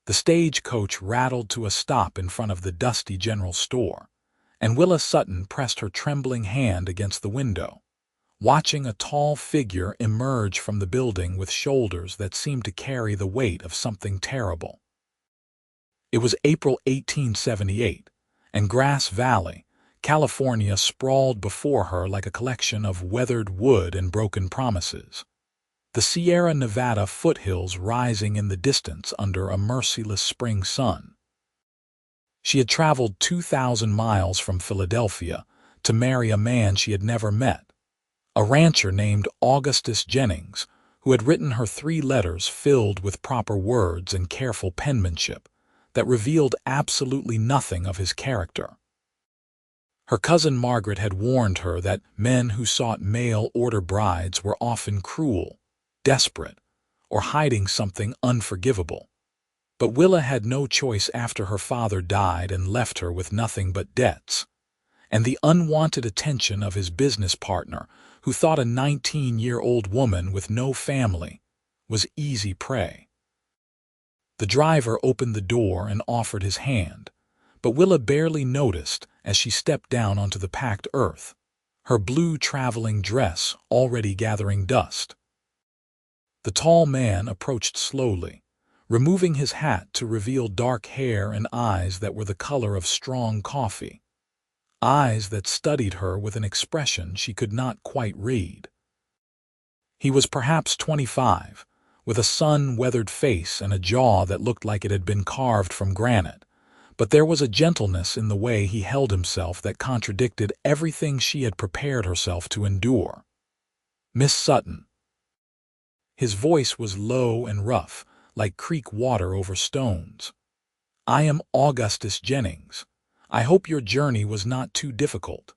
The stagecoach rattled to a stop in front of the dusty general store, and Willa Sutton pressed her trembling hand against the window, watching a tall figure emerge from the building with shoulders that seemed to carry the weight of something terrible. It was April 1878, and Grass Valley, California sprawled before her like a collection of weathered wood and broken promises, the Sierra Nevada foothills rising in the distance under a merciless spring sun. She had traveled 2,000 miles from Philadelphia to marry a man she had never met, a rancher named August Jennings, who had written her 3 letters filled with proper words and careful penmanship that revealed absolutely nothing of his character. Her cousin Margaret had warned her that men who sought mail-order brides were often cruel, desperate, or hiding something unforgivable. But Willa had no choice after her father died and left her with nothing but debts, and the unwanted attention of his business partner, who thought a 19-year-old woman with no family was easy prey. The driver opened the door and offered his hand, but Willa barely noticed as she stepped down onto the packed earth, her blue traveling dress already gathering dust. The tall man approached slowly, removing his hat to reveal dark hair and eyes that were the color of strong coffee, eyes that studied her with an expression she could not quite read. He was perhaps 25, with a sun-weathered face and a jaw that looked like it had been carved from granite, but there was a gentleness in the way he held himself that contradicted everything she had prepared herself to endure. "Miss Sutton." His voice was low and rough, like creek water over stones. "I am August Jennings. I hope your journey was not too difficult."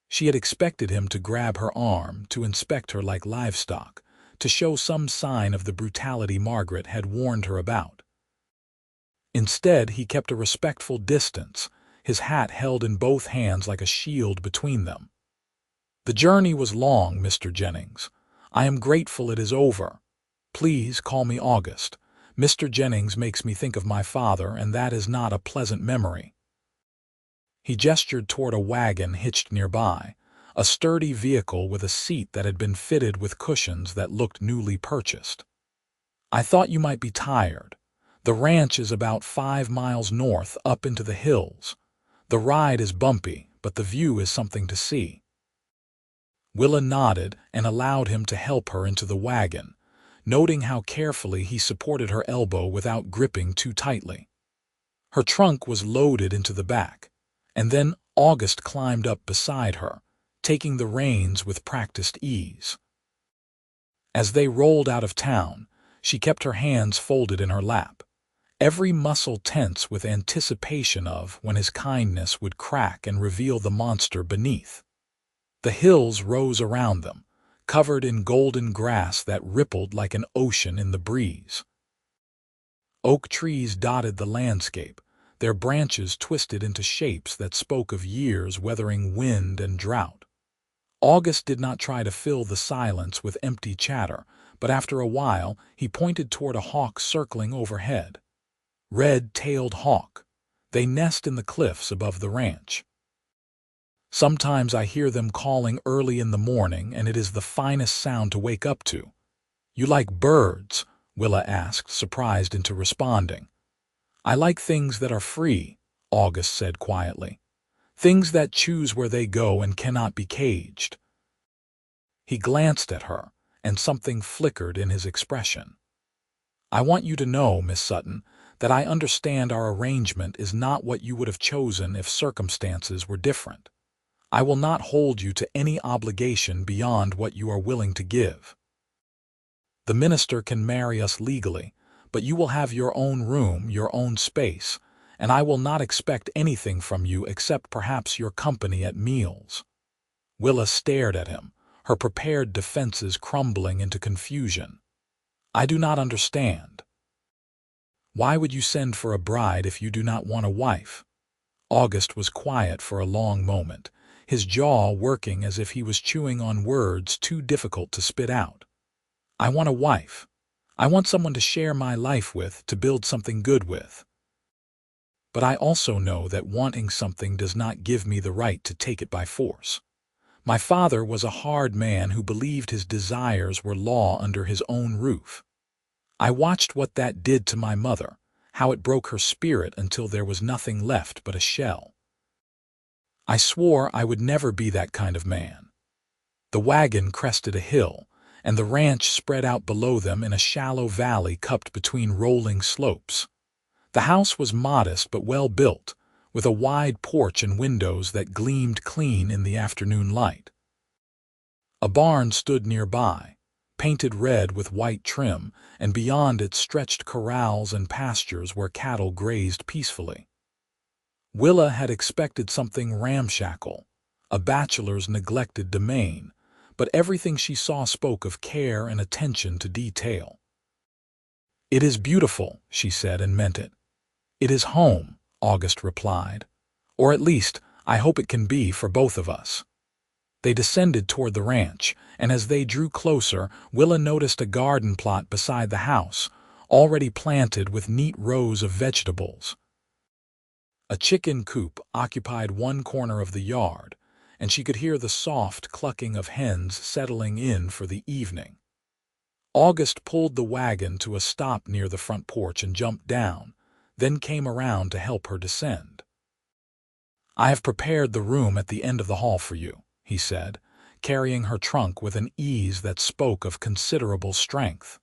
She had expected him to grab her arm, to inspect her like livestock, to show some sign of the brutality Margaret had warned her about. Instead, he kept a respectful distance, his hat held in both hands like a shield between them. "The journey was long, Mr. Jennings. I am grateful it is over. Please call me August. Mr. Jennings makes me think of my father, and that is not a pleasant memory." He gestured toward a wagon hitched nearby, a sturdy vehicle with a seat that had been fitted with cushions that looked newly purchased. "I thought you might be tired. The ranch is about 5 miles north up into the hills. The ride is bumpy, but the view is something to see." Willa nodded and allowed him to help her into the wagon, noting how carefully he supported her elbow without gripping too tightly. Her trunk was loaded into the back, and then August climbed up beside her, taking the reins with practiced ease. As they rolled out of town, she kept her hands folded in her lap, every muscle tense with anticipation of when his kindness would crack and reveal the monster beneath. The hills rose around them, covered in golden grass that rippled like an ocean in the breeze. Oak trees dotted the landscape, their branches twisted into shapes that spoke of years weathering wind and drought. August did not try to fill the silence with empty chatter, but after a while he pointed toward a hawk circling overhead. "Red-tailed hawk. They nest in the cliffs above the ranch. Sometimes I hear them calling early in the morning, and it is the finest sound to wake up to." "You like birds?" Willa asked, surprised into responding. "I like things that are free," August said quietly. "Things that choose where they go and cannot be caged." He glanced at her, and something flickered in his expression. "I want you to know, Miss Sutton, that I understand our arrangement is not what you would have chosen if circumstances were different. I will not hold you to any obligation beyond what you are willing to give. The minister can marry us legally, but you will have your own room, your own space, and I will not expect anything from you except perhaps your company at meals." Willa stared at him, her prepared defenses crumbling into confusion. "I do not understand." "Why would you send for a bride if you do not want a wife?" August was quiet for a long moment, his jaw working as if he was chewing on words too difficult to spit out. "I want a wife. I want someone to share my life with, to build something good with. But I also know that wanting something does not give me the right to take it by force. My father was a hard man who believed his desires were law under his own roof. I watched what that did to my mother, how it broke her spirit until there was nothing left but a shell. I swore I would never be that kind of man. The wagon crested a hill, and the ranch spread out below them in a shallow valley cupped between rolling slopes. The house was modest but well built, with a wide porch and windows that gleamed clean in the afternoon light. A barn stood nearby, painted red with white trim, and beyond it stretched corrals and pastures where cattle grazed peacefully. Willa had expected something ramshackle, a bachelor's neglected domain, but everything she saw spoke of care and attention to detail. "It is beautiful," she said, and meant it. "It is home," August replied. "Or at least, I hope it can be for both of us." They descended toward the ranch, and as they drew closer, Willa noticed a garden plot beside the house, already planted with neat rows of vegetables. A chicken coop occupied one corner of the yard, and she could hear the soft clucking of hens settling in for the evening. August pulled the wagon to a stop near the front porch and jumped down, then came around to help her descend. "I have prepared the room at the end of the hall for you," he said, carrying her trunk with an ease that spoke of considerable strength.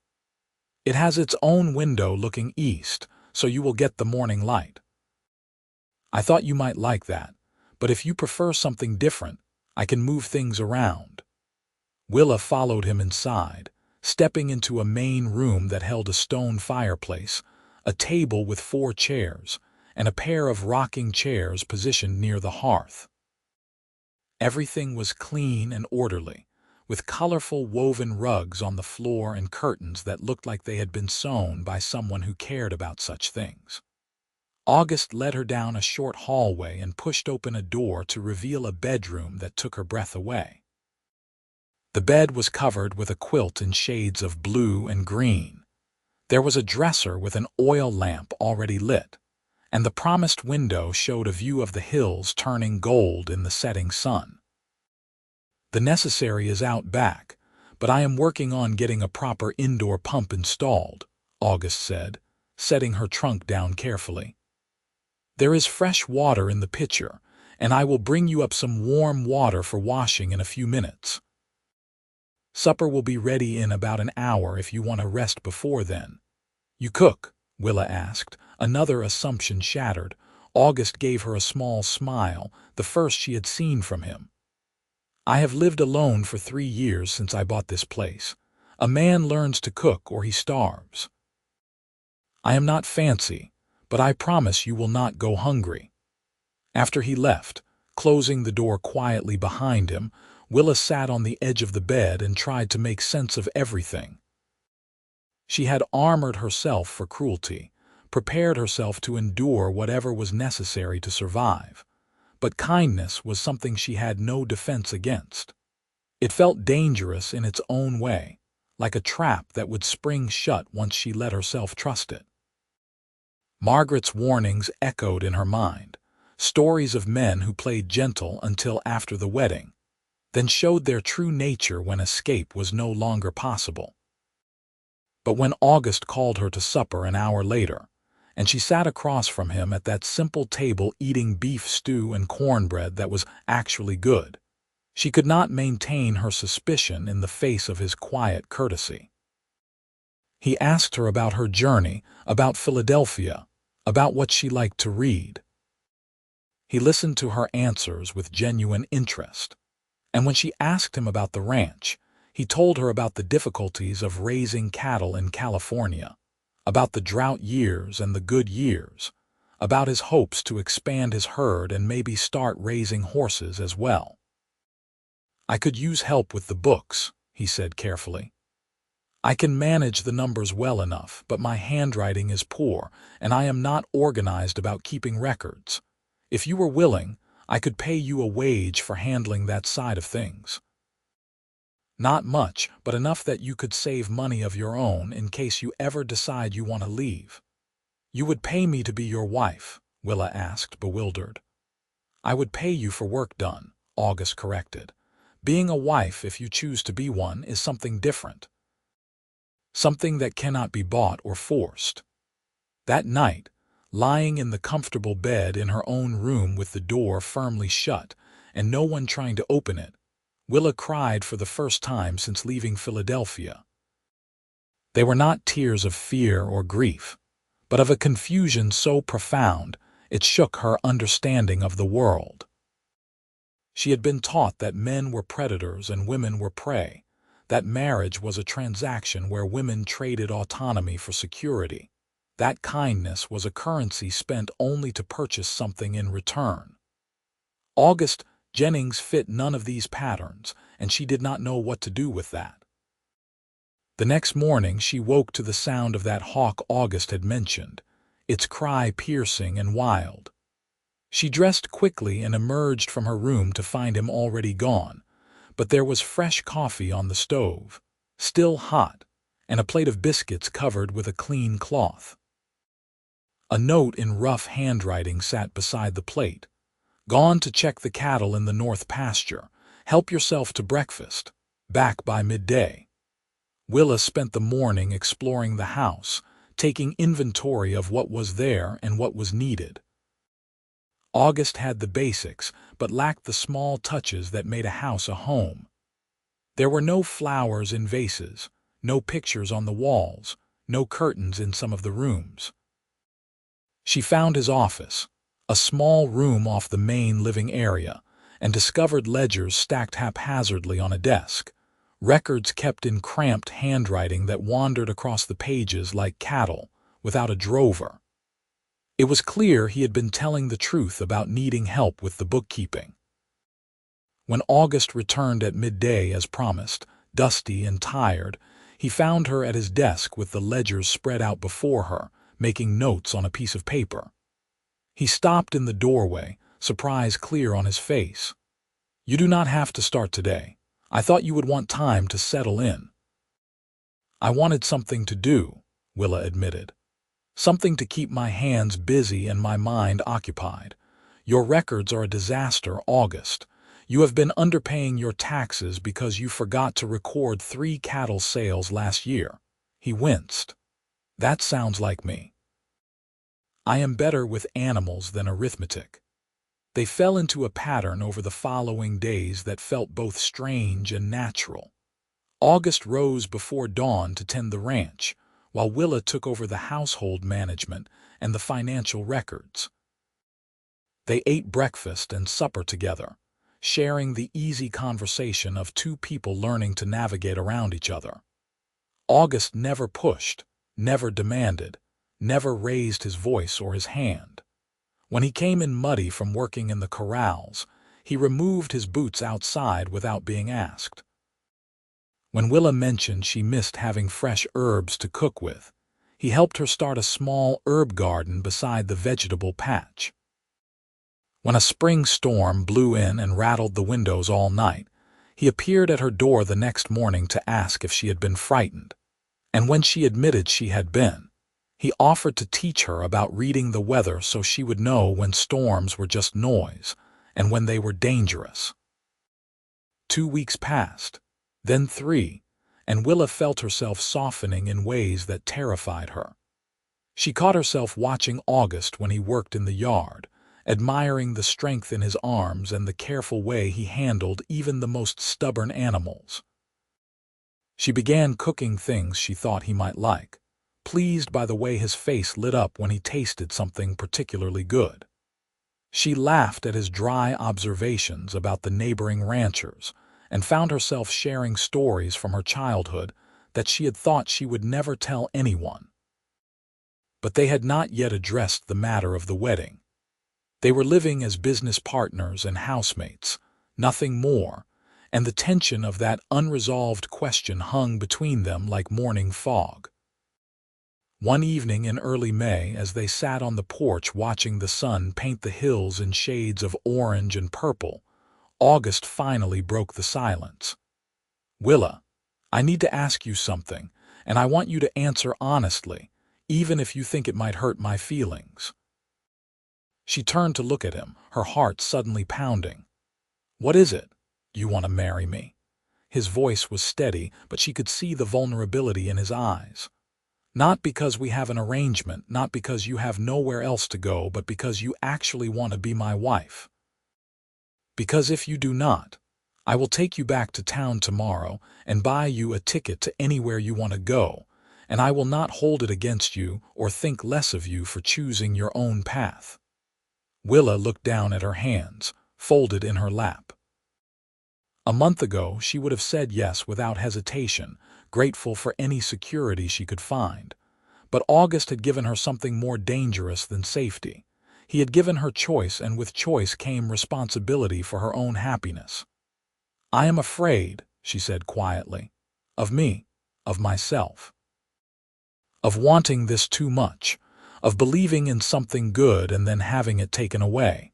"It has its own window looking east, so you will get the morning light. I thought you might like that, but if you prefer something different, I can move things around." Willa followed him inside, stepping into a main room that held a stone fireplace, a table with 4 chairs, and a pair of rocking chairs positioned near the hearth. Everything was clean and orderly, with colorful woven rugs on the floor and curtains that looked like they had been sewn by someone who cared about such things. August led her down a short hallway and pushed open a door to reveal a bedroom that took her breath away. The bed was covered with a quilt in shades of blue and green. There was a dresser with an oil lamp already lit, and the promised window showed a view of the hills turning gold in the setting sun. "The necessary is out back, but I am working on getting a proper indoor pump installed," August said, setting her trunk down carefully. "There is fresh water in the pitcher, and I will bring you up some warm water for washing in a few minutes. Supper will be ready in about an hour if you want to rest before then." "You cook?" Willa asked, another assumption shattered. August gave her a small smile, the first she had seen from him. "I have lived alone for 3 years since I bought this place. A man learns to cook or he starves. I am not fancy, but I promise you will not go hungry." After he left, closing the door quietly behind him, Willa sat on the edge of the bed and tried to make sense of everything. She had armored herself for cruelty, prepared herself to endure whatever was necessary to survive. But kindness was something she had no defense against. It felt dangerous in its own way, like a trap that would spring shut once she let herself trust it. Margaret's warnings echoed in her mind, stories of men who played gentle until after the wedding, then showed their true nature when escape was no longer possible. But when August called her to supper an hour later, and she sat across from him at that simple table eating beef stew and cornbread that was actually good, she could not maintain her suspicion in the face of his quiet courtesy. He asked her about her journey, about Philadelphia, about what she liked to read. He listened to her answers with genuine interest, and when she asked him about the ranch, he told her about the difficulties of raising cattle in California, about the drought years and the good years, about his hopes to expand his herd and maybe start raising horses as well. "I could use help with the books," he said carefully. "I can manage the numbers well enough, but my handwriting is poor, and I am not organized about keeping records. If you were willing, I could pay you a wage for handling that side of things." Not much, but enough that you could save money of your own in case you ever decide you want to leave. You would pay me to be your wife? Willa asked, bewildered. I would pay you for work done, August corrected. Being a wife, if you choose to be one, is something different. Something that cannot be bought or forced. That night, lying in the comfortable bed in her own room with the door firmly shut and no one trying to open it, Willa cried for the first time since leaving Philadelphia. They were not tears of fear or grief, but of a confusion so profound it shook her understanding of the world. She had been taught that men were predators and women were prey, that marriage was a transaction where women traded autonomy for security, that kindness was a currency spent only to purchase something in return. August Jennings fit none of these patterns, and she did not know what to do with that. The next morning she woke to the sound of that hawk August had mentioned, its cry piercing and wild. She dressed quickly and emerged from her room to find him already gone, but there was fresh coffee on the stove, still hot, and a plate of biscuits covered with a clean cloth. A note in rough handwriting sat beside the plate. Gone to check the cattle in the north pasture. Help yourself to breakfast. Back by midday. Willa spent the morning exploring the house, taking inventory of what was there and what was needed. August had the basics, but lacked the small touches that made a house a home. There were no flowers in vases, no pictures on the walls, no curtains in some of the rooms. She found his office, a small room off the main living area, and discovered ledgers stacked haphazardly on a desk, records kept in cramped handwriting that wandered across the pages like cattle, without a drover. It was clear he had been telling the truth about needing help with the bookkeeping. When August returned at midday as promised, dusty and tired, he found her at his desk with the ledgers spread out before her, making notes on a piece of paper. He stopped in the doorway, surprise clear on his face. You do not have to start today. I thought you would want time to settle in. I wanted something to do, Willa admitted. Something to keep my hands busy and my mind occupied. Your records are a disaster, August. You have been underpaying your taxes because you forgot to record 3 cattle sales last year. He winced. That sounds like me. I am better with animals than arithmetic. They fell into a pattern over the following days that felt both strange and natural. August rose before dawn to tend the ranch, while Willa took over the household management and the financial records. They ate breakfast and supper together, sharing the easy conversation of 2 people learning to navigate around each other. August never pushed, never demanded, never raised his voice or his hand. When he came in muddy from working in the corrals, he removed his boots outside without being asked. When Willa mentioned she missed having fresh herbs to cook with, he helped her start a small herb garden beside the vegetable patch. When a spring storm blew in and rattled the windows all night, he appeared at her door the next morning to ask if she had been frightened. And when she admitted she had been, he offered to teach her about reading the weather so she would know when storms were just noise and when they were dangerous. 2 weeks passed, then 3, and Willa felt herself softening in ways that terrified her. She caught herself watching August when he worked in the yard, admiring the strength in his arms and the careful way he handled even the most stubborn animals. She began cooking things she thought he might like, pleased by the way his face lit up when he tasted something particularly good. She laughed at his dry observations about the neighboring ranchers and found herself sharing stories from her childhood that she had thought she would never tell anyone. But they had not yet addressed the matter of the wedding. They were living as business partners and housemates, nothing more, and the tension of that unresolved question hung between them like morning fog. One evening in early May, as they sat on the porch watching the sun paint the hills in shades of orange and purple, August finally broke the silence. Willa, I need to ask you something, and I want you to answer honestly, even if you think it might hurt my feelings." She turned to look at him, her heart suddenly pounding. "What is it? You want to marry me?" His voice was steady, but she could see the vulnerability in his eyes. "Not because we have an arrangement, not because you have nowhere else to go, but because you actually want to be my wife. Because if you do not, I will take you back to town tomorrow and buy you a ticket to anywhere you want to go, and I will not hold it against you or think less of you for choosing your own path." Willa looked down at her hands, folded in her lap. A month ago, she would have said yes without hesitation, grateful for any security she could find. But August had given her something more dangerous than safety. He had given her choice, and with choice came responsibility for her own happiness. "I am afraid," she said quietly, "of me, of myself. Of wanting this too much, of believing in something good and then having it taken away."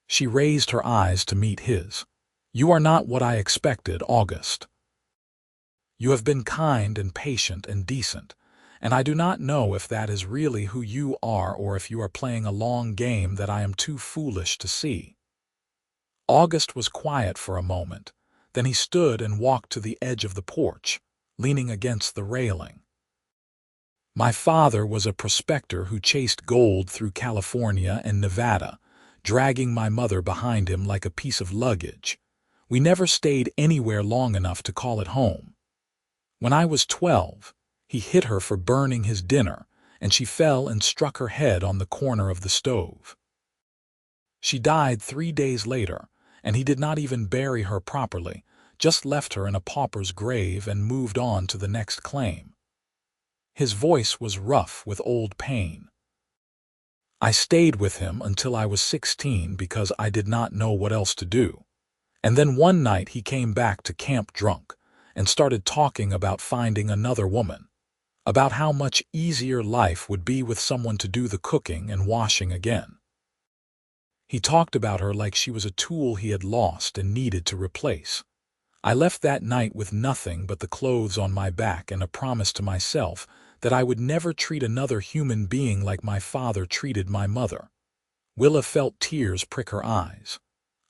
She raised her eyes to meet his. "You are not what I expected, August. You have been kind and patient and decent, and I do not know if that is really who you are or if you are playing a long game that I am too foolish to see." August was quiet for a moment. Then he stood and walked to the edge of the porch, leaning against the railing. "My father was a prospector who chased gold through California and Nevada, dragging my mother behind him like a piece of luggage. We never stayed anywhere long enough to call it home. When I was 12, he hit her for burning his dinner, and she fell and struck her head on the corner of the stove. She died 3 days later, and he did not even bury her properly, just left her in a pauper's grave and moved on to the next claim." His voice was rough with old pain. "I stayed with him until I was 16 because I did not know what else to do. And then one night he came back to camp drunk and started talking about finding another woman, about how much easier life would be with someone to do the cooking and washing again. He talked about her like she was a tool he had lost and needed to replace. I left that night with nothing but the clothes on my back and a promise to myself that I would never treat another human being like my father treated my mother." Willa felt tears prick her eyes.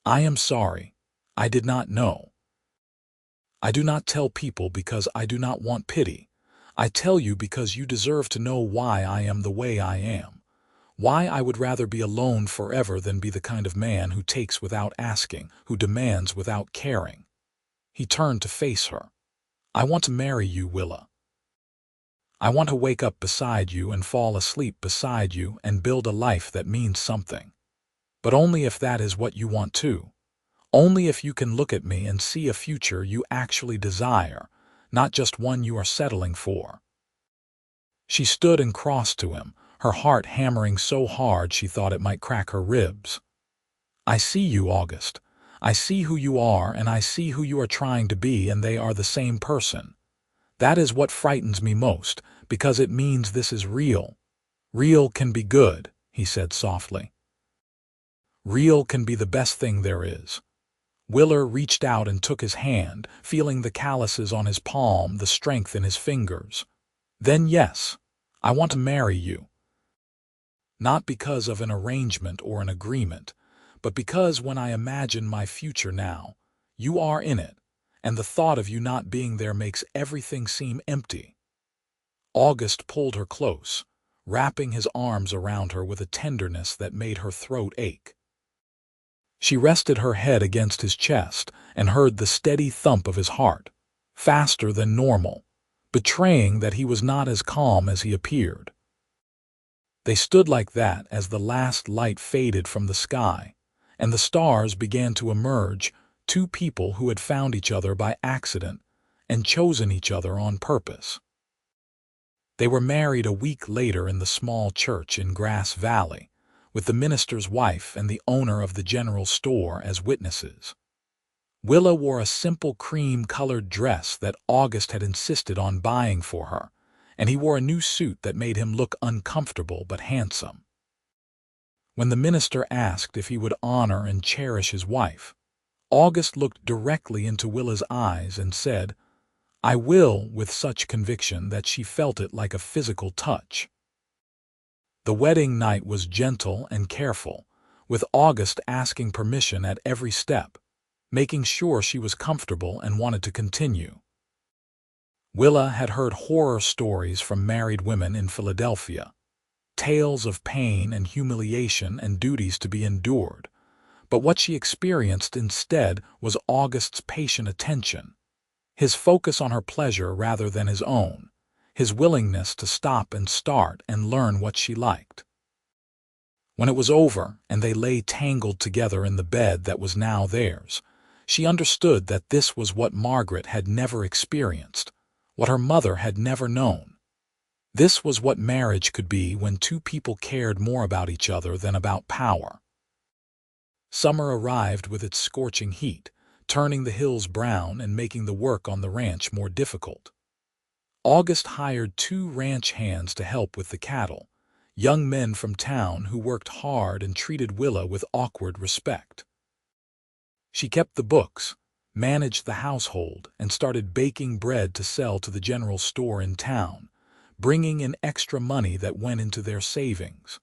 "I am sorry. I did not know. I do not tell people because I do not want pity. I tell you because you deserve to know why I am the way I am. Why I would rather be alone forever than be the kind of man who takes without asking, who demands without caring." He turned to face her. "I want to marry you, Willa. I want to wake up beside you and fall asleep beside you and build a life that means something. But only if that is what you want too. Only if you can look at me and see a future you actually desire, not just one you are settling for." She stood and crossed to him, her heart hammering so hard she thought it might crack her ribs. "I see you, August. I see who you are, and I see who you are trying to be, and they are the same person. That is what frightens me most, because it means this is real. Real can be good," he said softly. "Real can be the best thing there is." Willa reached out and took his hand, feeling the calluses on his palm, the strength in his fingers. "Then yes, I want to marry you. Not because of an arrangement or an agreement, but because when I imagine my future now, you are in it, and the thought of you not being there makes everything seem empty." August pulled her close, wrapping his arms around her with a tenderness that made her throat ache. She rested her head against his chest and heard the steady thump of his heart, faster than normal, betraying that he was not as calm as he appeared. They stood like that as the last light faded from the sky, and the stars began to emerge, two people who had found each other by accident and chosen each other on purpose. They were married a week later in the small church in Grass Valley, with the minister's wife and the owner of the general store as witnesses. Willa wore a simple cream-colored dress that August had insisted on buying for her, and he wore a new suit that made him look uncomfortable but handsome. When the minister asked if he would honor and cherish his wife, August looked directly into Willa's eyes and said, "I will," with such conviction that she felt it like a physical touch. The wedding night was gentle and careful, with August asking permission at every step, making sure she was comfortable and wanted to continue. Willa had heard horror stories from married women in Philadelphia, tales of pain and humiliation and duties to be endured, but what she experienced instead was August's patient attention, his focus on her pleasure rather than his own, his willingness to stop and start and learn what she liked. When it was over and they lay tangled together in the bed that was now theirs, she understood that this was what Margaret had never experienced, what her mother had never known. This was what marriage could be when two people cared more about each other than about power. Summer arrived with its scorching heat, turning the hills brown and making the work on the ranch more difficult. August hired 2 ranch hands to help with the cattle, young men from town who worked hard and treated Willa with awkward respect. She kept the books, managed the household, and started baking bread to sell to the general store in town, bringing in extra money that went into their savings.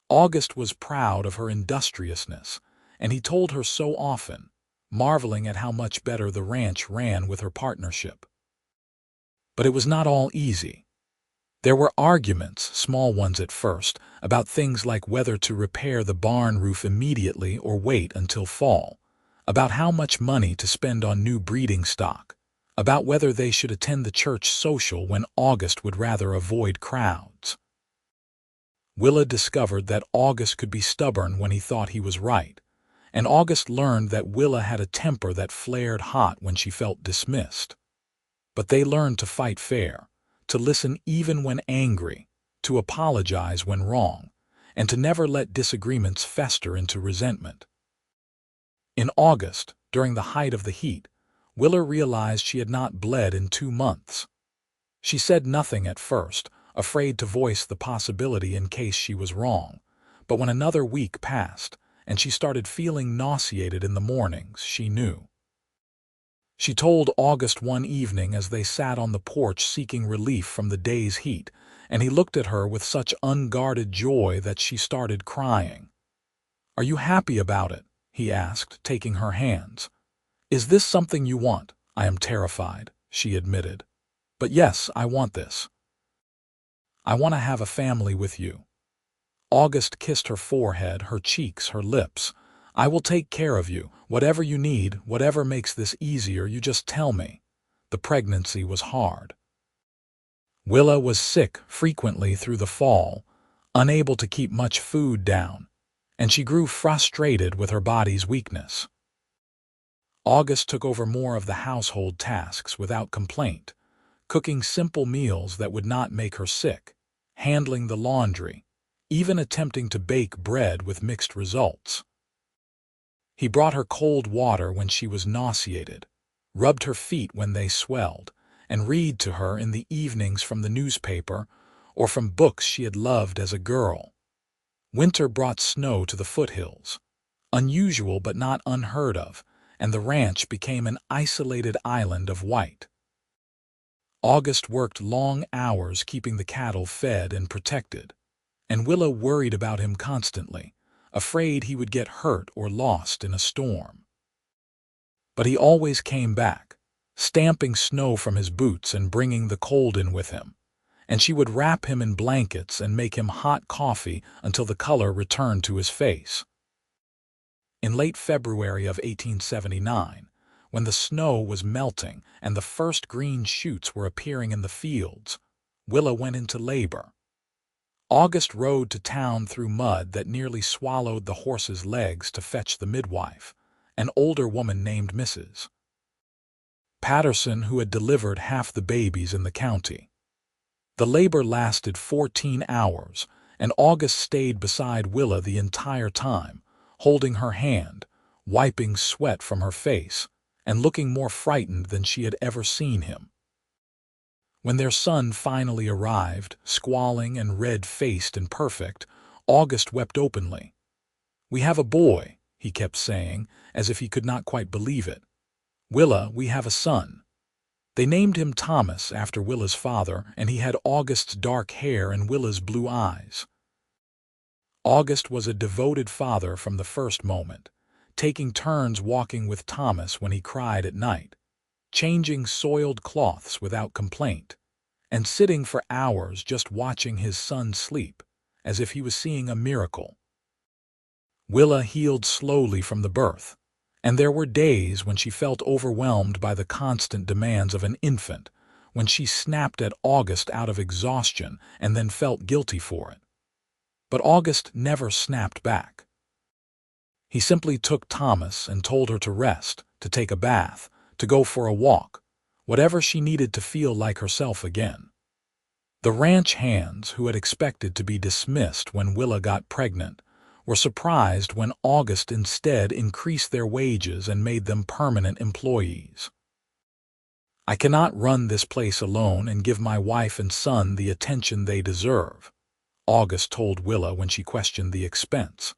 August was proud of her industriousness, and he told her so often, marveling at how much better the ranch ran with her partnership. But it was not all easy. There were arguments, small ones at first, about things like whether to repair the barn roof immediately or wait until fall, about how much money to spend on new breeding stock, about whether they should attend the church social when August would rather avoid crowds. Willa discovered that August could be stubborn when he thought he was right, and August learned that Willa had a temper that flared hot when she felt dismissed. But they learned to fight fair, to listen even when angry, to apologize when wrong, and to never let disagreements fester into resentment. In August, during the height of the heat, Willa realized she had not bled in 2 months. She said nothing at first, afraid to voice the possibility in case she was wrong, but when another week passed, and she started feeling nauseated in the mornings, she knew. She told August one evening as they sat on the porch seeking relief from the day's heat, and he looked at her with such unguarded joy that she started crying. "Are you happy about it?" he asked, taking her hands. "Is this something you want?" "I am terrified," she admitted. "But yes, I want this. I want to have a family with you." August kissed her forehead, her cheeks, her lips. "I will take care of you. Whatever you need, whatever makes this easier, you just tell me." The pregnancy was hard. Willa was sick frequently through the fall, unable to keep much food down, and she grew frustrated with her body's weakness. August took over more of the household tasks without complaint, cooking simple meals that would not make her sick, handling the laundry, even attempting to bake bread with mixed results. He brought her cold water when she was nauseated, rubbed her feet when they swelled, and read to her in the evenings from the newspaper or from books she had loved as a girl. Winter brought snow to the foothills, unusual but not unheard of, and the ranch became an isolated island of white. August worked long hours keeping the cattle fed and protected, and Willa worried about him constantly, afraid he would get hurt or lost in a storm. But he always came back, stamping snow from his boots and bringing the cold in with him, and she would wrap him in blankets and make him hot coffee until the color returned to his face. In late February of 1879, when the snow was melting and the first green shoots were appearing in the fields, Willa went into labor. August rode to town through mud that nearly swallowed the horse's legs to fetch the midwife, an older woman named Mrs. Patterson, who had delivered half the babies in the county. The labor lasted 14 hours, and August stayed beside Willa the entire time, holding her hand, wiping sweat from her face, and looking more frightened than she had ever seen him. When their son finally arrived, squalling and red-faced and perfect, August wept openly. "We have a boy," he kept saying, as if he could not quite believe it. "Willa, we have a son." They named him Thomas after Willa's father, and he had August's dark hair and Willa's blue eyes. August was a devoted father from the first moment, taking turns walking with Thomas when he cried at night, changing soiled cloths without complaint, and sitting for hours just watching his son sleep, as if he was seeing a miracle. Willa healed slowly from the birth, and there were days when she felt overwhelmed by the constant demands of an infant, when she snapped at August out of exhaustion and then felt guilty for it. But August never snapped back. He simply took Thomas and told her to rest, to take a bath, to go for a walk, whatever she needed to feel like herself again. The ranch hands, who had expected to be dismissed when Willa got pregnant, were surprised when August instead increased their wages and made them permanent employees. "I cannot run this place alone and give my wife and son the attention they deserve," August told Willa when she questioned the expense.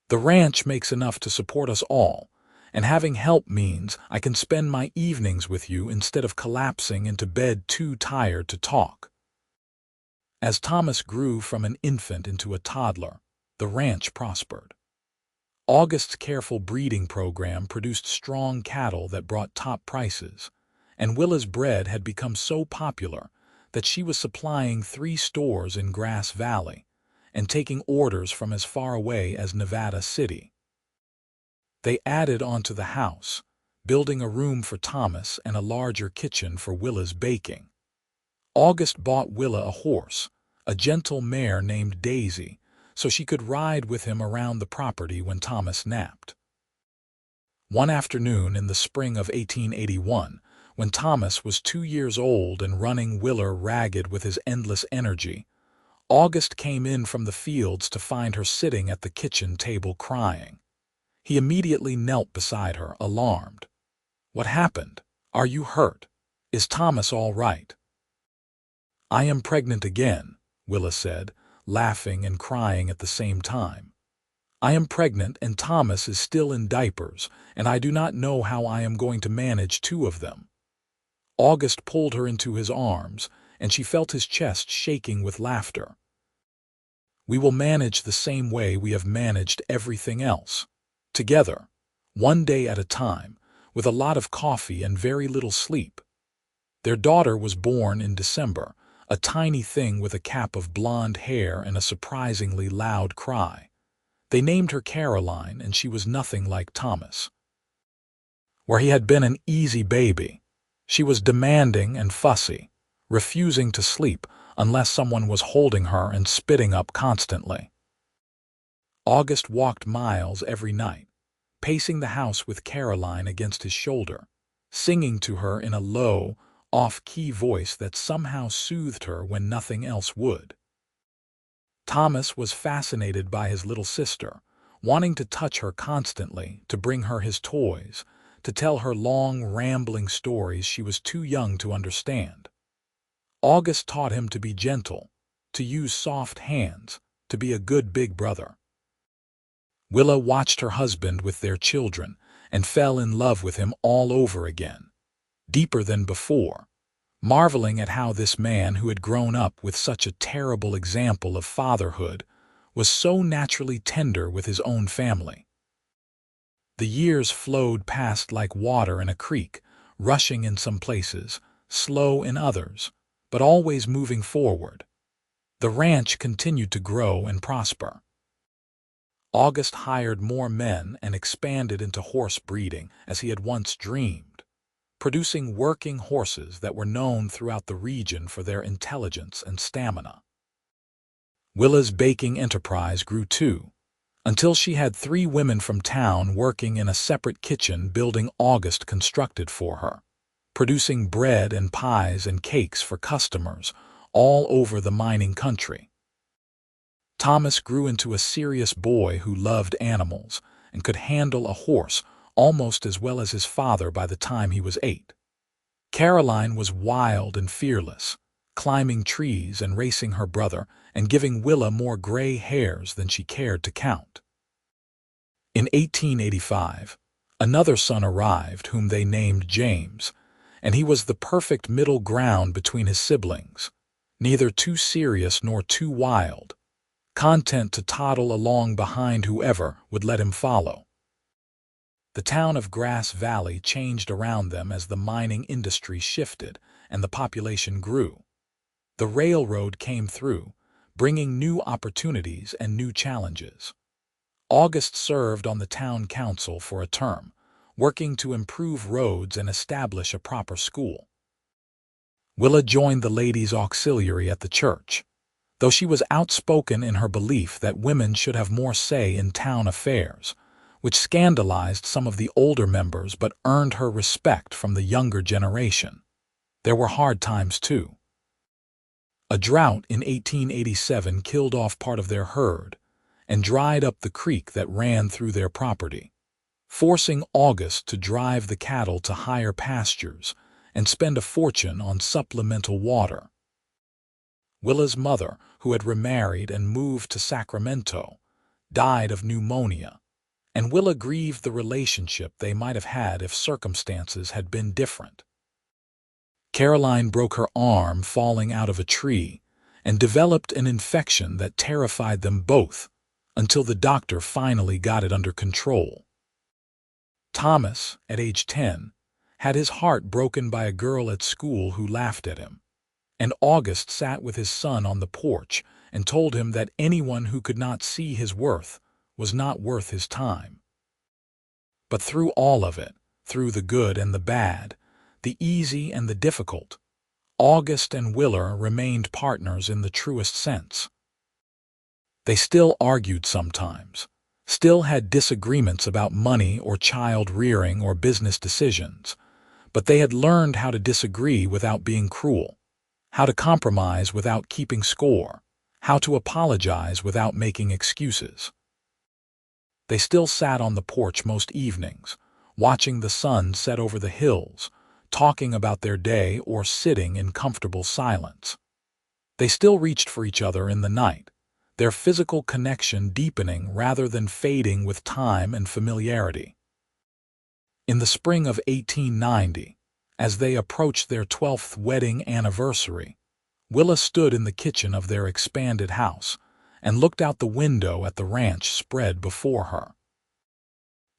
"The ranch makes enough to support us all, and having help means I can spend my evenings with you instead of collapsing into bed too tired to talk." As Thomas grew from an infant into a toddler, the ranch prospered. August's careful breeding program produced strong cattle that brought top prices, and Willa's bread had become so popular that she was supplying 3 stores in Grass Valley and taking orders from as far away as Nevada City. They added onto the house, building a room for Thomas and a larger kitchen for Willa's baking. August bought Willa a horse, a gentle mare named Daisy, so she could ride with him around the property when Thomas napped. One afternoon in the spring of 1881, when Thomas was 2 years old and running Willa ragged with his endless energy, August came in from the fields to find her sitting at the kitchen table crying. He immediately knelt beside her, alarmed. "What happened? Are you hurt? Is Thomas all right?" "I am pregnant again," Willa said, laughing and crying at the same time. "I am pregnant and Thomas is still in diapers, and I do not know how I am going to manage 2 of them." August pulled her into his arms, and she felt his chest shaking with laughter. "We will manage the same way we have managed everything else. Together, one day at a time, with a lot of coffee and very little sleep." Their daughter was born in December, a tiny thing with a cap of blonde hair and a surprisingly loud cry. They named her Caroline, and she was nothing like Thomas. Where he had been an easy baby, she was demanding and fussy, refusing to sleep unless someone was holding her and spitting up constantly. August walked miles every night, pacing the house with Caroline against his shoulder, singing to her in a low, off-key voice that somehow soothed her when nothing else would. Thomas was fascinated by his little sister, wanting to touch her constantly, to bring her his toys, to tell her long, rambling stories she was too young to understand. August taught him to be gentle, to use soft hands, to be a good big brother. Willa watched her husband with their children and fell in love with him all over again, deeper than before, marveling at how this man who had grown up with such a terrible example of fatherhood was so naturally tender with his own family. The years flowed past like water in a creek, rushing in some places, slow in others, but always moving forward. The ranch continued to grow and prosper. August hired more men and expanded into horse breeding as he had once dreamed, producing working horses that were known throughout the region for their intelligence and stamina. Willa's baking enterprise grew too, until she had 3 women from town working in a separate kitchen building August constructed for her, producing bread and pies and cakes for customers all over the mining country. Thomas grew into a serious boy who loved animals and could handle a horse almost as well as his father by the time he was 8. Caroline was wild and fearless, climbing trees and racing her brother and giving Willa more gray hairs than she cared to count. In 1885, another son arrived whom they named James, and he was the perfect middle ground between his siblings, neither too serious nor too wild, content to toddle along behind whoever would let him follow. The town of Grass Valley changed around them as the mining industry shifted and the population grew. The railroad came through, bringing new opportunities and new challenges. August served on the town council for a term, working to improve roads and establish a proper school. Willa joined the ladies' auxiliary at the church, though she was outspoken in her belief that women should have more say in town affairs, which scandalized some of the older members but earned her respect from the younger generation. There were hard times, too. A drought in 1887 killed off part of their herd and dried up the creek that ran through their property, forcing August to drive the cattle to higher pastures and spend a fortune on supplemental water. Willa's mother, who had remarried and moved to Sacramento, died of pneumonia, and Willa grieved the relationship they might have had if circumstances had been different. Caroline broke her arm falling out of a tree and developed an infection that terrified them both until the doctor finally got it under control. Thomas, at age 10, had his heart broken by a girl at school who laughed at him, and August sat with his son on the porch and told him that anyone who could not see his worth was not worth his time. But through all of it, through the good and the bad, the easy and the difficult, August and Willa remained partners in the truest sense. They still argued sometimes, still had disagreements about money or child rearing or business decisions, but they had learned how to disagree without being cruel, how to compromise without keeping score, how to apologize without making excuses. They still sat on the porch most evenings, watching the sun set over the hills, talking about their day or sitting in comfortable silence. They still reached for each other in the night, their physical connection deepening rather than fading with time and familiarity. In the spring of 1890, as they approached their 12th wedding anniversary, Willa stood in the kitchen of their expanded house and looked out the window at the ranch spread before her.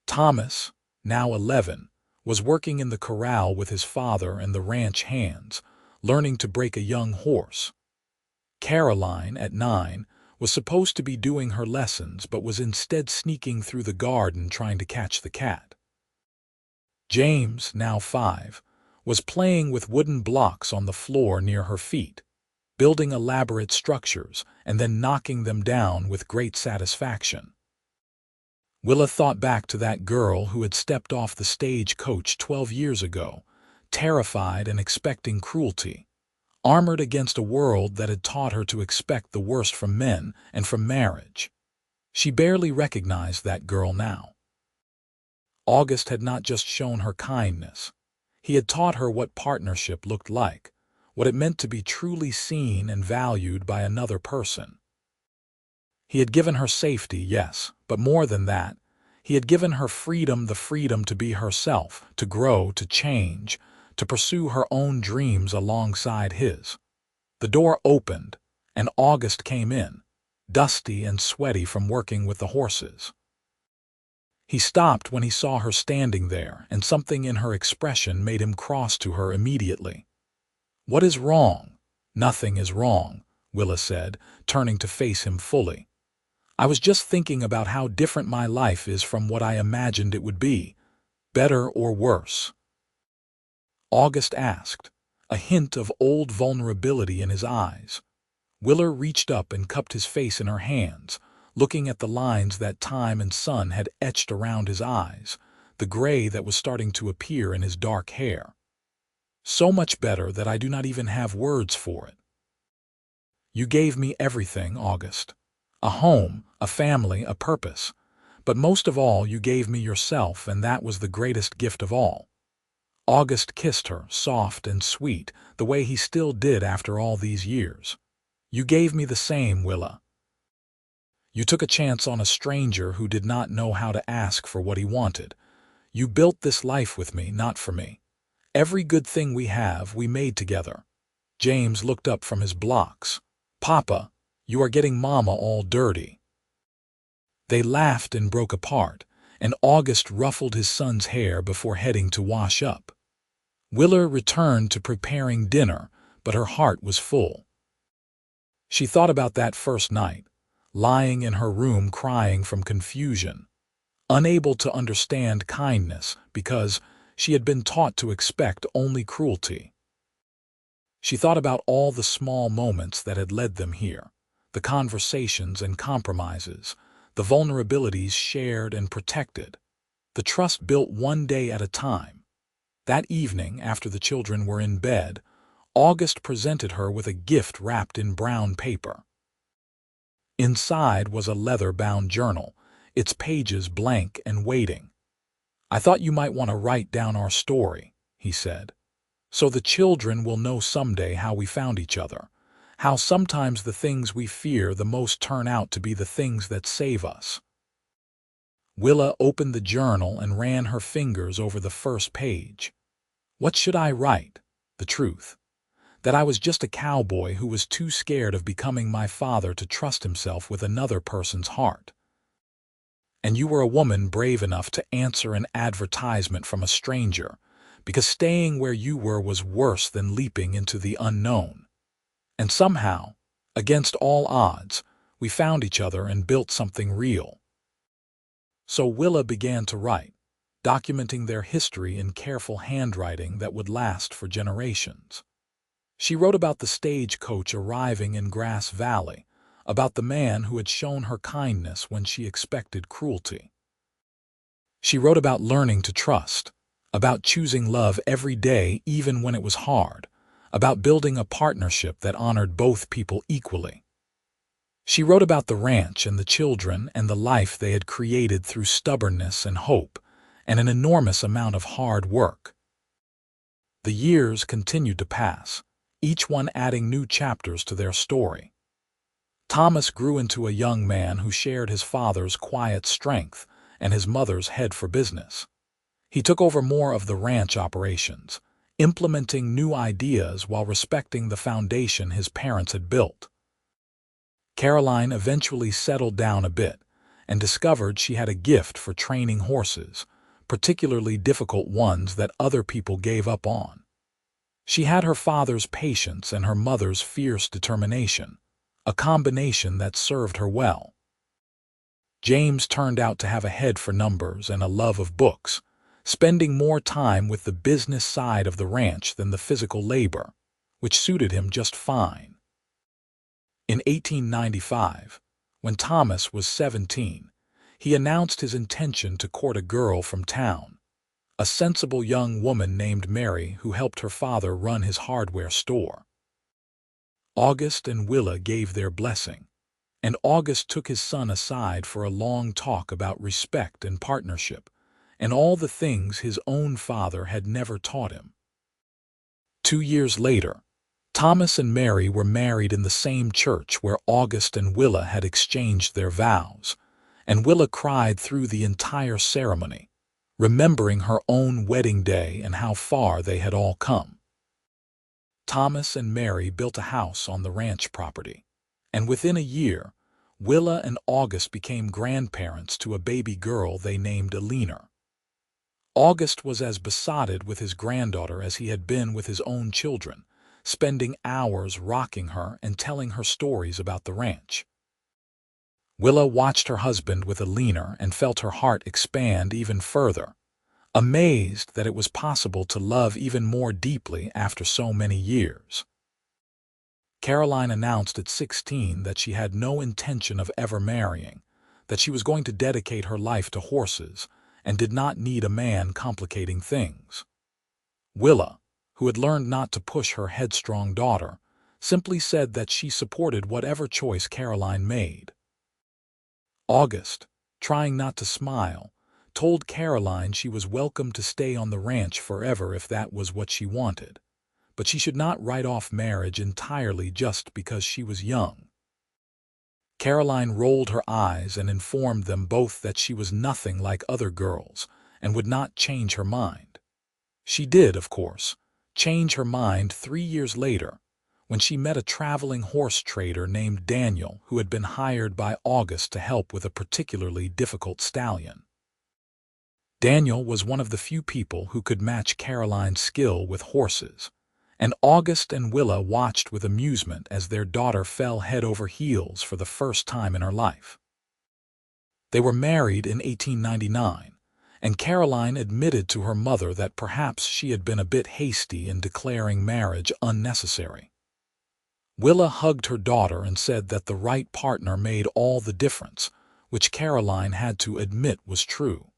Thomas, now 11, was working in the corral with his father and the ranch hands, learning to break a young horse. Caroline, at 9, was supposed to be doing her lessons but was instead sneaking through the garden trying to catch the cat. James, now 5, was playing with wooden blocks on the floor near her feet, building elaborate structures and then knocking them down with great satisfaction. Willa thought back to that girl who had stepped off the stagecoach 12 years ago, terrified and expecting cruelty, armored against a world that had taught her to expect the worst from men and from marriage. She barely recognized that girl now. August had not just shown her kindness. He had taught her what partnership looked like, what it meant to be truly seen and valued by another person. He had given her safety, yes, but more than that, he had given her freedom, the freedom to be herself, to grow, to change, to pursue her own dreams alongside his. The door opened, and August came in, dusty and sweaty from working with the horses. He stopped when he saw her standing there, and something in her expression made him cross to her immediately. "What is wrong?" "Nothing is wrong," Willa said, turning to face him fully. "I was just thinking about how different my life is from what I imagined it would be, better or worse." August asked, a hint of old vulnerability in his eyes. Willa reached up and cupped his face in her hands, looking at the lines that time and sun had etched around his eyes, the gray that was starting to appear in his dark hair. "So much better that I do not even have words for it. You gave me everything, August. A home, a family, a purpose. But most of all, you gave me yourself, and that was the greatest gift of all." August kissed her, soft and sweet, the way he still did after all these years. "You gave me the same, Willa. You took a chance on a stranger who did not know how to ask for what he wanted. You built this life with me, not for me. Every good thing we have, we made together." James looked up from his blocks. "Papa, you are getting Mama all dirty." They laughed and broke apart, and August ruffled his son's hair before heading to wash up. Willa returned to preparing dinner, but her heart was full. She thought about that first night, lying in her room crying from confusion, unable to understand kindness because she had been taught to expect only cruelty. She thought about all the small moments that had led them here, the conversations and compromises, the vulnerabilities shared and protected, the trust built one day at a time. That evening, after the children were in bed, August presented her with a gift wrapped in brown paper. Inside was a leather-bound journal, its pages blank and waiting. "I thought you might want to write down our story," he said, "so the children will know someday how we found each other, how sometimes the things we fear the most turn out to be the things that save us." Willa opened the journal and ran her fingers over the first page. "What should I write? The truth. That I was just a cowboy who was too scared of becoming my father to trust himself with another person's heart. And you were a woman brave enough to answer an advertisement from a stranger, because staying where you were was worse than leaping into the unknown. And somehow, against all odds, we found each other and built something real." So Willa began to write, documenting their history in careful handwriting that would last for generations. She wrote about the stagecoach arriving in Grass Valley, about the man who had shown her kindness when she expected cruelty. She wrote about learning to trust, about choosing love every day even when it was hard, about building a partnership that honored both people equally. She wrote about the ranch and the children and the life they had created through stubbornness and hope, and an enormous amount of hard work. The years continued to pass, each one adding new chapters to their story. Thomas grew into a young man who shared his father's quiet strength and his mother's head for business. He took over more of the ranch operations, implementing new ideas while respecting the foundation his parents had built. Caroline eventually settled down a bit and discovered she had a gift for training horses, particularly difficult ones that other people gave up on. She had her father's patience and her mother's fierce determination, a combination that served her well. James turned out to have a head for numbers and a love of books, spending more time with the business side of the ranch than the physical labor, which suited him just fine. In 1895, when Thomas was 17, he announced his intention to court a girl from town, a sensible young woman named Mary who helped her father run his hardware store. August and Willa gave their blessing, and August took his son aside for a long talk about respect and partnership, and all the things his own father had never taught him. 2 years later, Thomas and Mary were married in the same church where August and Willa had exchanged their vows, and Willa cried through the entire ceremony, remembering her own wedding day and how far they had all come. Thomas and Mary built a house on the ranch property, and within a year, Willa and August became grandparents to a baby girl they named Alina. August was as besotted with his granddaughter as he had been with his own children, spending hours rocking her and telling her stories about the ranch. Willa watched her husband with Alina and felt her heart expand even further, amazed that it was possible to love even more deeply after so many years. Caroline announced at 16 that she had no intention of ever marrying, that she was going to dedicate her life to horses, and did not need a man complicating things. Willa, who had learned not to push her headstrong daughter, simply said that she supported whatever choice Caroline made. August, trying not to smile, told Caroline she was welcome to stay on the ranch forever if that was what she wanted, but she should not write off marriage entirely just because she was young. Caroline rolled her eyes and informed them both that she was nothing like other girls and would not change her mind. She did, of course, change her mind 3 years later when she met a traveling horse trader named Daniel who had been hired by August to help with a particularly difficult stallion. Daniel was one of the few people who could match Caroline's skill with horses, and August and Willa watched with amusement as their daughter fell head over heels for the first time in her life. They were married in 1899, and Caroline admitted to her mother that perhaps she had been a bit hasty in declaring marriage unnecessary. Willa hugged her daughter and said that the right partner made all the difference, which Caroline had to admit was true.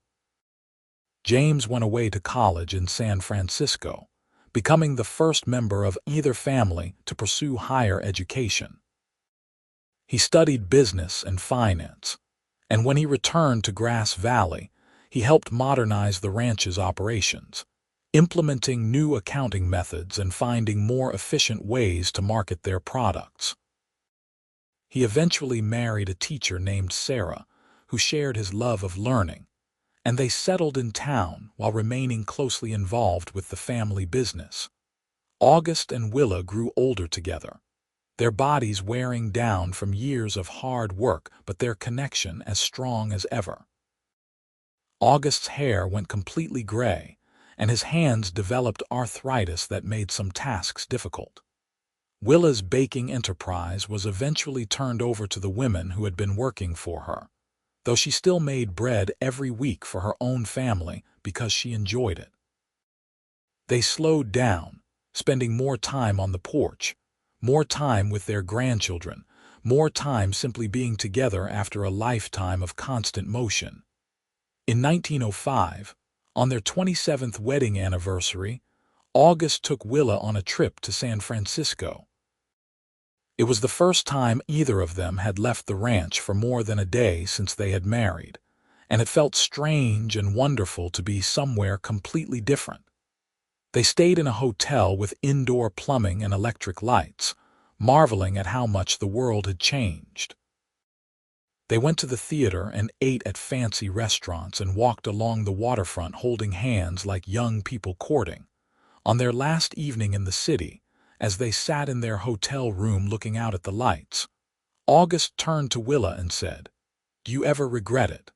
James went away to college in San Francisco, becoming the first member of either family to pursue higher education. He studied business and finance, and when he returned to Grass Valley, he helped modernize the ranch's operations, implementing new accounting methods and finding more efficient ways to market their products. He eventually married a teacher named Sarah, who shared his love of learning, and they settled in town while remaining closely involved with the family business. August and Willa grew older together, their bodies wearing down from years of hard work, but their connection as strong as ever. August's hair went completely gray, and his hands developed arthritis that made some tasks difficult. Willa's baking enterprise was eventually turned over to the women who had been working for her, though she still made bread every week for her own family because she enjoyed it. They slowed down, spending more time on the porch, more time with their grandchildren, more time simply being together after a lifetime of constant motion. In 1905, on their 27th wedding anniversary, August took Willa on a trip to San Francisco. It was the first time either of them had left the ranch for more than a day since they had married, and it felt strange and wonderful to be somewhere completely different. They stayed in a hotel with indoor plumbing and electric lights, marveling at how much the world had changed. They went to the theater and ate at fancy restaurants and walked along the waterfront holding hands like young people courting. On their last evening in the city, as they sat in their hotel room looking out at the lights, August turned to Willa and said, "Do you ever regret it?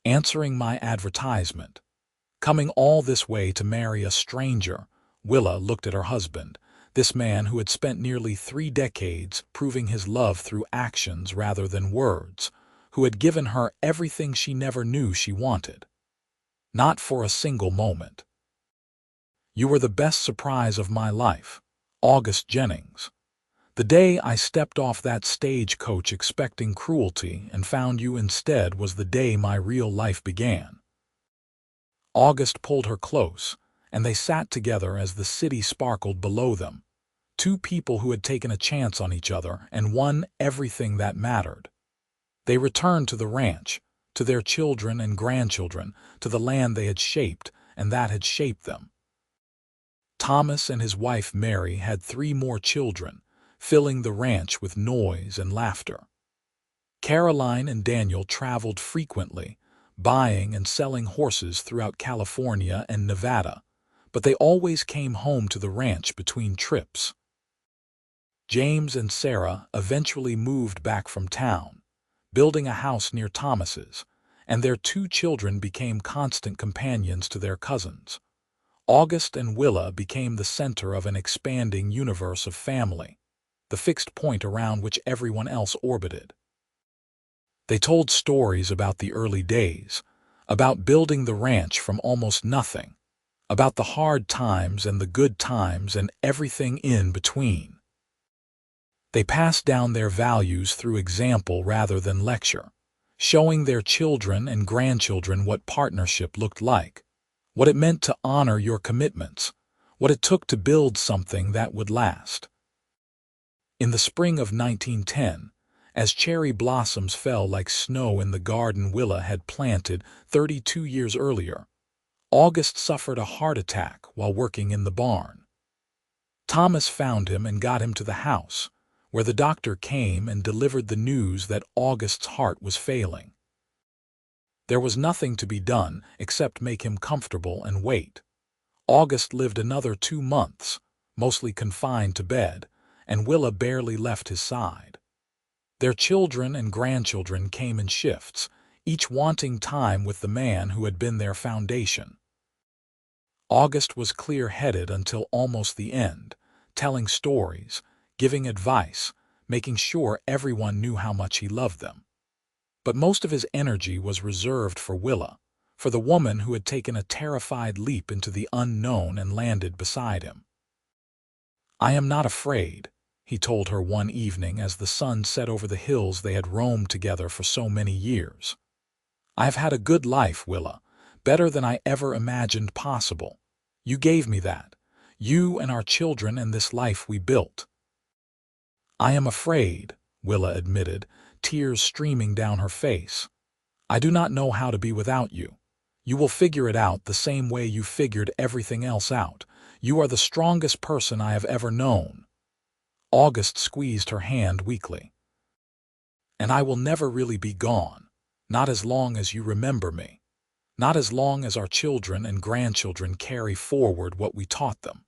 Answering my advertisement. Coming all this way to marry a stranger." Willa looked at her husband, this man who had spent nearly 3 decades proving his love through actions rather than words, who had given her everything she never knew she wanted. Not for a single moment. "You were the best surprise of my life, August Jennings. The day I stepped off that stagecoach expecting cruelty and found you instead was the day my real life began." August pulled her close, and they sat together as the city sparkled below them. Two people who had taken a chance on each other and won everything that mattered. They returned to the ranch, to their children and grandchildren, to the land they had shaped and that had shaped them. Thomas and his wife Mary had 3 more children, filling the ranch with noise and laughter. Caroline and Daniel traveled frequently, buying and selling horses throughout California and Nevada, but they always came home to the ranch between trips. James and Sarah eventually moved back from town, building a house near Thomas's, and their 2 children became constant companions to their cousins. August and Willa became the center of an expanding universe of family, the fixed point around which everyone else orbited. They told stories about the early days, about building the ranch from almost nothing, about the hard times and the good times and everything in between. They passed down their values through example rather than lecture, showing their children and grandchildren what partnership looked like, what it meant to honor your commitments, what it took to build something that would last. In the spring of 1910, as cherry blossoms fell like snow in the garden Willa had planted 32 years earlier, August suffered a heart attack while working in the barn. Thomas found him and got him to the house, where the doctor came and delivered the news that August's heart was failing. There was nothing to be done except make him comfortable and wait. August lived another 2 months, mostly confined to bed, and Willa barely left his side. Their children and grandchildren came in shifts, each wanting time with the man who had been their foundation. August was clear-headed until almost the end, telling stories, giving advice, making sure everyone knew how much he loved them. But most of his energy was reserved for Willa, for the woman who had taken a terrified leap into the unknown and landed beside him. "I am not afraid," he told her one evening as the sun set over the hills they had roamed together for so many years. "I have had a good life, Willa, better than I ever imagined possible. You gave me that, you and our children and this life we built." "I am afraid," Willa admitted, tears streaming down her face. "I do not know how to be without you. You will figure it out the same way you figured everything else out. You are the strongest person I have ever known." August squeezed her hand weakly. "And I will never really be gone, not as long as you remember me, not as long as our children and grandchildren carry forward what we taught them."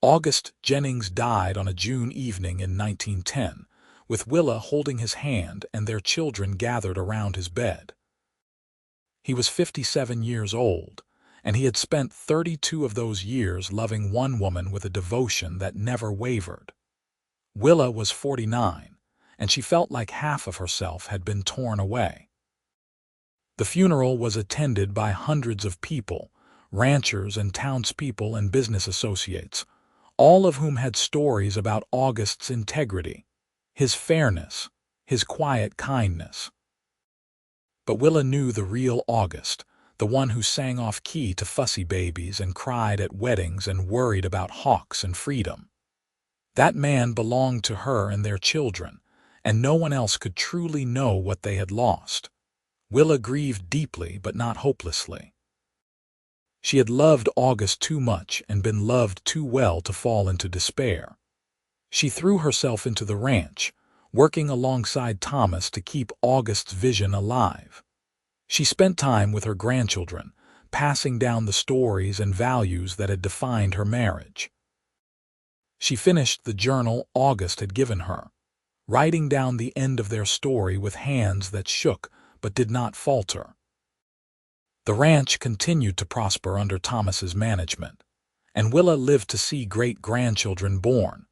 August Jennings died on a June evening in 1910, with Willa holding his hand and their children gathered around his bed. He was 57 years old, and he had spent 32 of those years loving one woman with a devotion that never wavered. Willa was 49, and she felt like half of herself had been torn away. The funeral was attended by hundreds of people, ranchers and townspeople and business associates, all of whom had stories about August's integrity, his fairness, his quiet kindness. But Willa knew the real August, the one who sang off-key to fussy babies and cried at weddings and worried about hawks and freedom. That man belonged to her and their children, and no one else could truly know what they had lost. Willa grieved deeply but not hopelessly. She had loved August too much and been loved too well to fall into despair. She threw herself into the ranch, working alongside Thomas to keep August's vision alive. She spent time with her grandchildren, passing down the stories and values that had defined her marriage. She finished the journal August had given her, writing down the end of their story with hands that shook but did not falter. The ranch continued to prosper under Thomas's management, and Willa lived to see great-grandchildren born,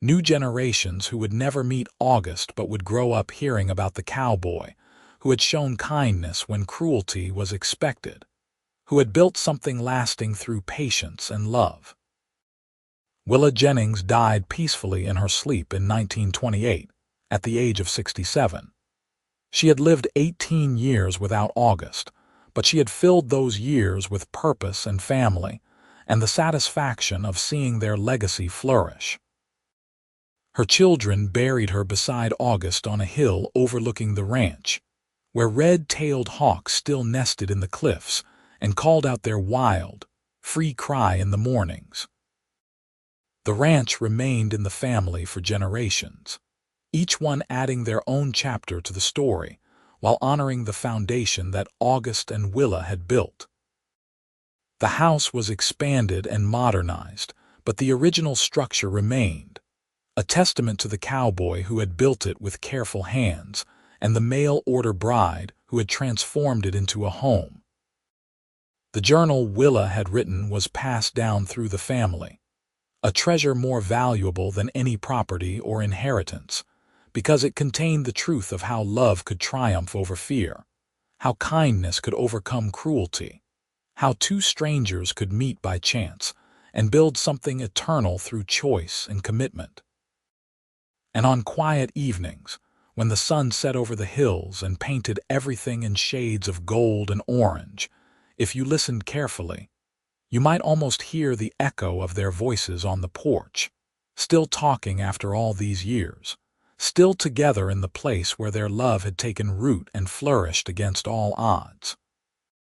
new generations who would never meet August but would grow up hearing about the cowboy, who had shown kindness when cruelty was expected, who had built something lasting through patience and love. Willa Jennings died peacefully in her sleep in 1928, at the age of 67. She had lived 18 years without August, but she had filled those years with purpose and family, and the satisfaction of seeing their legacy flourish. Her children buried her beside August on a hill overlooking the ranch, where red-tailed hawks still nested in the cliffs and called out their wild, free cry in the mornings. The ranch remained in the family for generations, each one adding their own chapter to the story, while honoring the foundation that August and Willa had built. The house was expanded and modernized, but the original structure remained, a testament to the cowboy who had built it with careful hands, and the mail-order bride who had transformed it into a home. The journal Willa had written was passed down through the family, a treasure more valuable than any property or inheritance, because it contained the truth of how love could triumph over fear, how kindness could overcome cruelty, how two strangers could meet by chance and build something eternal through choice and commitment. And on quiet evenings, when the sun set over the hills and painted everything in shades of gold and orange, if you listened carefully, you might almost hear the echo of their voices on the porch, still talking after all these years, still together in the place where their love had taken root and flourished against all odds.